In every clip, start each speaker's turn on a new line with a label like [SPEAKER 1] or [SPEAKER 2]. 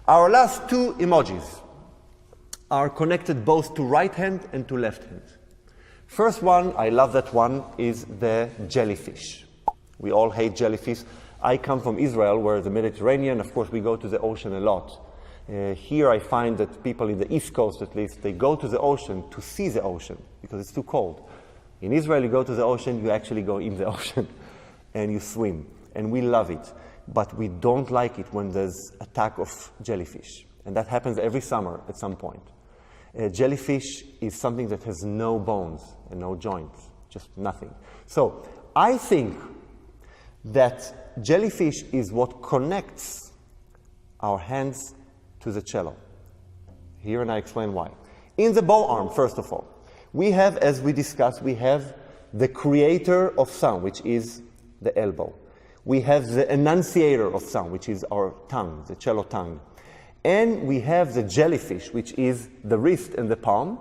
[SPEAKER 1] Our last two emojis are connected both to right hand and to left hand. First one, I love that one, is the jellyfish. We all hate jellyfish. I come from Israel, where the Mediterranean, of course, we go to the ocean a lot. Here I find that people in the East Coast, at least, they go to the ocean to see the ocean because it's too cold. In Israel, you go to the ocean, you actually go in the ocean and you swim. And we love it. But we don't like it when there's attack of jellyfish. And that happens every summer at some point. Jellyfish is something that has no bones and no joints, just nothing. So I think that jellyfish is what connects our hands to the cello. Here, and I explain why. In the bow arm, first of all, we have, as we discussed, we have the creator of sound, which is the elbow. We have the enunciator of sound, which is our tongue, the cello tongue. And we have the jellyfish, which is the wrist and the palm,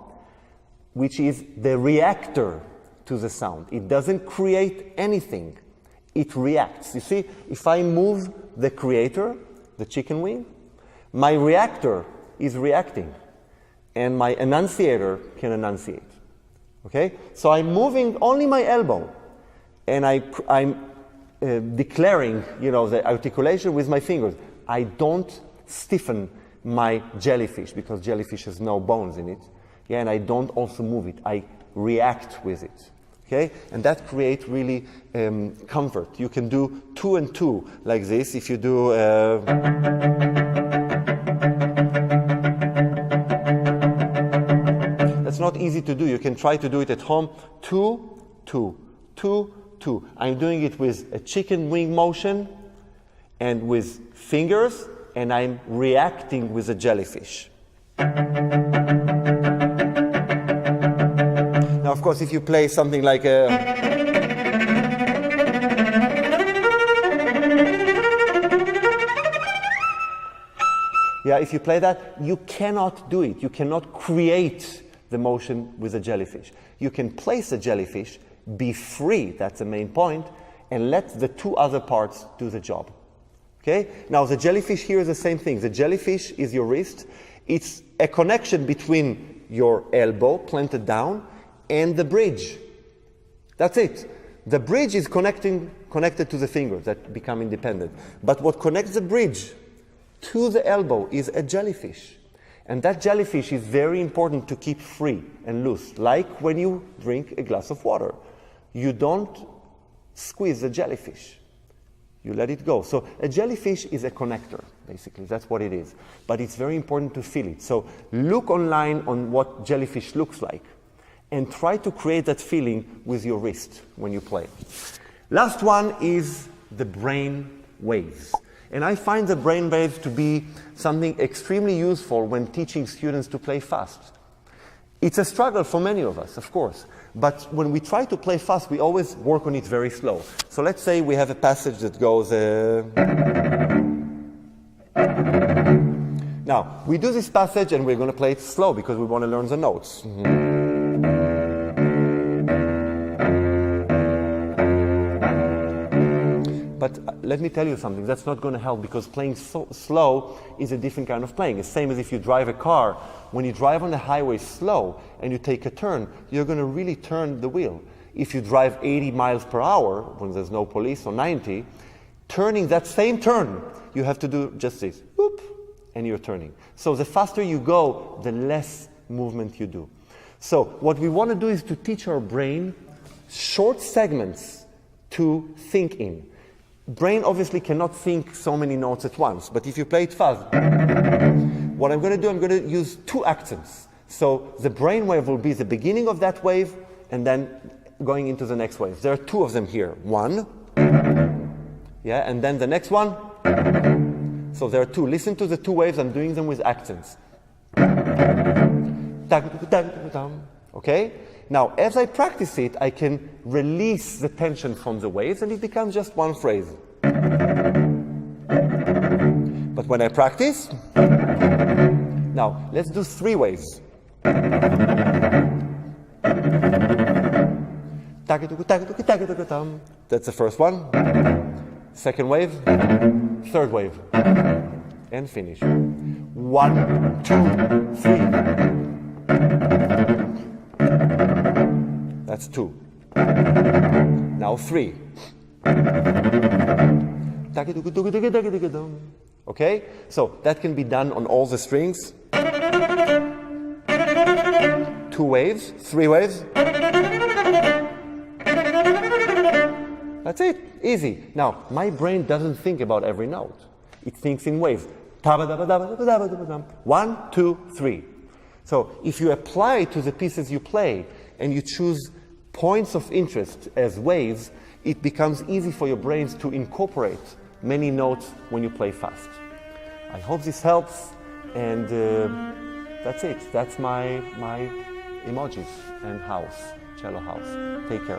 [SPEAKER 1] which is the reactor to the sound. It doesn't create anything. It reacts. You see, if I move the creator, the chicken wing, my reactor is reacting, and my enunciator can enunciate. Okay? So I'm moving only my elbow, and I'm declaring, the articulation with my fingers. I don't stiffen my jellyfish because jellyfish has no bones in it. Yeah, and I don't also move it. I react with it. Okay? And that creates really comfort. You can do 2 and 2 like this. If you do that's not easy to do. You can try to do it at home. 2, 2, 2, 2. I'm doing it with a chicken wing motion and with fingers, and I'm reacting with a jellyfish. Now, of course, if you play something like a... Yeah, if you play that, you cannot do it. You cannot create the motion with a jellyfish. You can place a jellyfish, be free, that's the main point, and let the 2 other parts do the job. Okay? Now, the jellyfish here is the same thing. The jellyfish is your wrist. It's a connection between your elbow planted down and the bridge. That's it. The bridge is connected to the fingers that become independent. But what connects the bridge to the elbow is a jellyfish. And that jellyfish is very important to keep free and loose, like when you drink a glass of water. You don't squeeze the jellyfish. You let it go. So a jellyfish is a connector, basically. That's what it is. But it's very important to feel it. So look online on what jellyfish looks like and try to create that feeling with your wrist when you play. Last one is the brain waves. And I find the brain waves to be something extremely useful when teaching students to play fast. It's a struggle for many of us, of course. But when we try to play fast, we always work on it very slow. So let's say we have a passage that goes... Now, we do this passage and we're going to play it slow because we want to learn the notes. But let me tell you something, that's not going to help because playing so slow is a different kind of playing. It's the same as if you drive a car. When you drive on the highway slow and you take a turn, you're going to really turn the wheel. If you drive 80 miles per hour, when there's no police, or 90, turning that same turn, you have to do just this, whoop, and you're turning. So the faster you go, the less movement you do. So what we want to do is to teach our brain short segments to think in. Brain obviously cannot think so many notes at once, but if you play it fast, what I'm going to do, I'm going to use 2 accents. So the brain wave will be the beginning of that wave and then going into the next wave. There are 2 of them here. 1, yeah, and then the next one. So there are 2. Listen to the 2 waves. I'm doing them with accents. Okay? Now, as I practice it, I can release the tension from the waves and it becomes just one phrase. But when I practice, now let's do 3 waves. That's the first one. Second wave, third wave, and finish. 1, 2, 3. That's 2. Now 3. Okay? So that can be done on all the strings. 2 waves, 3 waves. That's it, easy. Now, my brain doesn't think about every note. It thinks in waves. 1, 2, 3. So if you apply to the pieces you play and you choose points of interest as waves, it becomes easy for your brains to incorporate many notes when you play fast. I hope this helps, and that's it. That's my Emojis and house, cello house. Take care.